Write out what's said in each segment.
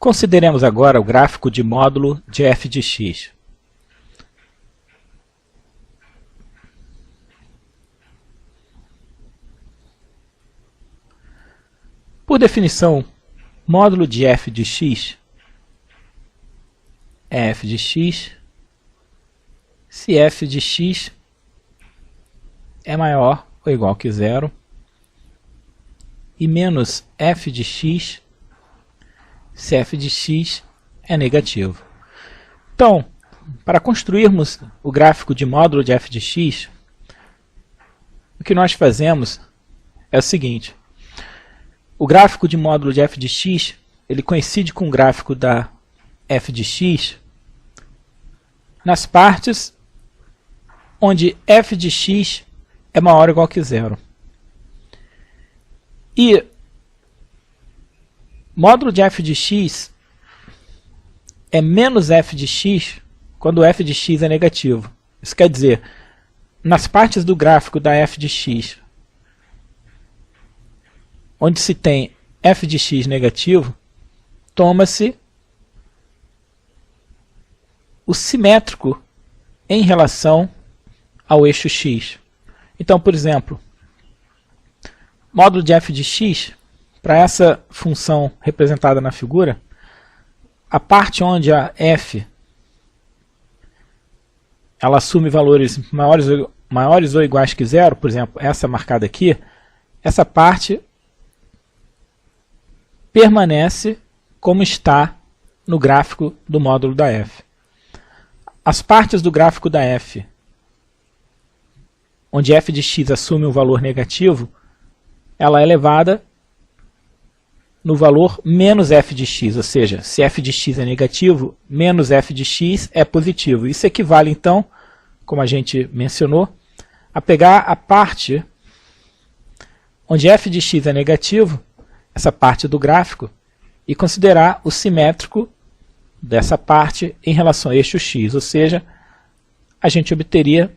Consideremos agora o gráfico de módulo de f de x. Por definição, módulo de f de x é f de x se f de x é maior ou igual que zero e menos f de x se f de x é negativo. Então, para construirmos o gráfico de módulo de f de x, o que nós fazemos é o seguinte: o gráfico de módulo de f de x, ele coincide com o gráfico da f de x nas partes onde f de x é maior ou igual que zero. E módulo de f de x é menos f de x quando f de x é negativo. Isso quer dizer, nas partes do gráfico da f de x onde se tem f de x negativo, toma-se o simétrico em relação ao eixo x. Então, por exemplo, módulo de f de x, para essa função representada na figura, a parte onde a f ela assume valores maiores ou iguais que zero, por exemplo, essa marcada aqui, essa parte permanece como está no gráfico do módulo da f. As partes do gráfico da f, onde f de x assume um valor negativo, ela é elevada no valor menos f de x, ou seja, se f de x é negativo, menos f de x é positivo. Isso equivale, então, como a gente mencionou, a pegar a parte onde f de x é negativo, essa parte do gráfico, e considerar o simétrico dessa parte em relação ao eixo x, ou seja, a gente obteria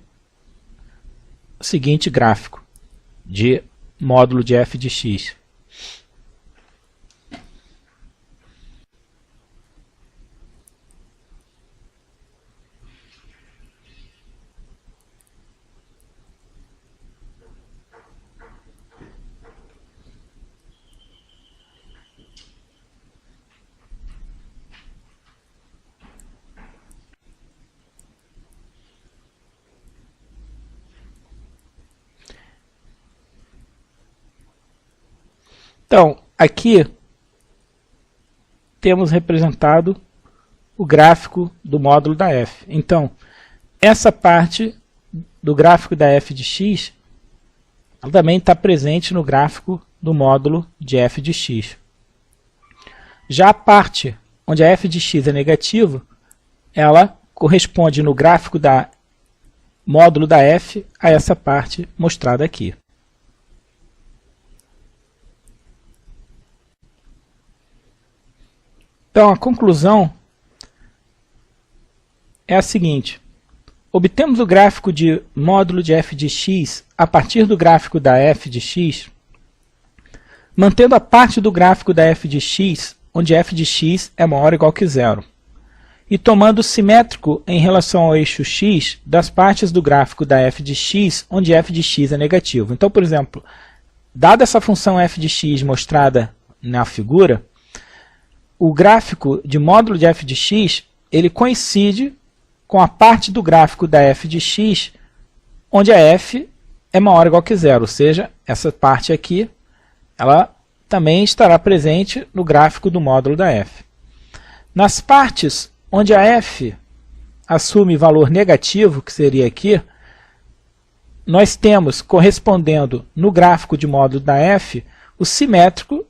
o seguinte gráfico de módulo de f de x. Então, aqui temos representado o gráfico do módulo da f. Então, essa parte do gráfico da f de x ela também está presente no gráfico do módulo de f de x. Já a parte onde a f de x é negativo, ela corresponde no gráfico da módulo da f a essa parte mostrada aqui. Então, a conclusão é a seguinte: obtemos o gráfico de módulo de f de x a partir do gráfico da f de x, mantendo a parte do gráfico da f de x, onde f de x é maior ou igual que zero, e tomando o simétrico em relação ao eixo x das partes do gráfico da f de x, onde f de x é negativo. Então, por exemplo, dada essa função f de x mostrada na figura, o gráfico de módulo de f de x, ele coincide com a parte do gráfico da f de x, onde a f é maior ou igual que zero, ou seja, essa parte aqui, ela também estará presente no gráfico do módulo da f. Nas partes onde a f assume valor negativo, que seria aqui, nós temos, correspondendo no gráfico de módulo da f, o simétrico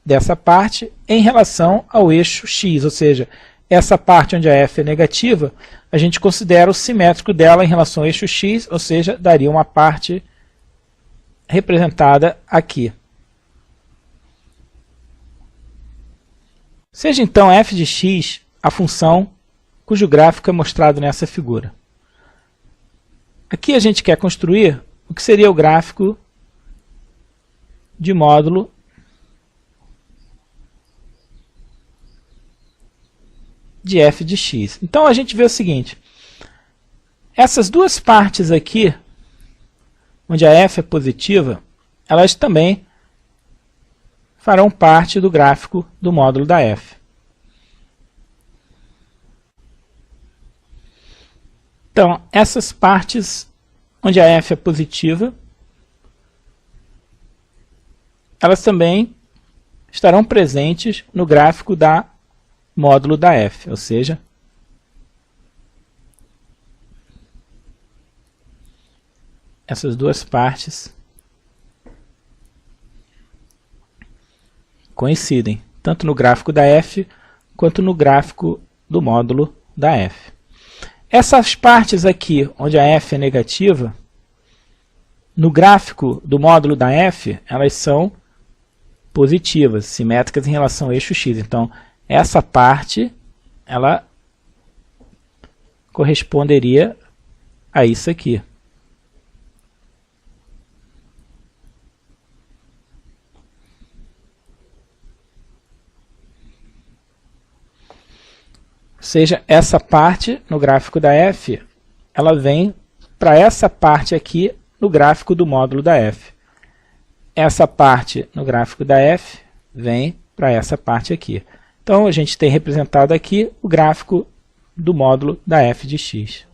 dessa parte em relação ao eixo x, ou seja, essa parte onde a f é negativa, a gente considera o simétrico dela em relação ao eixo x, ou seja, daria uma parte representada aqui. Seja então f de x a função cujo gráfico é mostrado nessa figura. Aqui a gente quer construir o que seria o gráfico de módulo de f de x. Então a gente vê o seguinte, essas duas partes aqui, onde a f é positiva, elas também farão parte do gráfico do módulo da f. Então, essas partes onde a f é positiva, elas também estarão presentes no gráfico da módulo da f, ou seja, essas duas partes coincidem, tanto no gráfico da f quanto no gráfico do módulo da f. Essas partes aqui, onde a f é negativa, no gráfico do módulo da f, elas são positivas, simétricas em relação ao eixo x. Então, essa parte, ela corresponderia a isso aqui. Ou seja, essa parte no gráfico da f, ela vem para essa parte aqui no gráfico do módulo da f. Essa parte no gráfico da f vem para essa parte aqui. Então, a gente tem representado aqui o gráfico do módulo da f de x.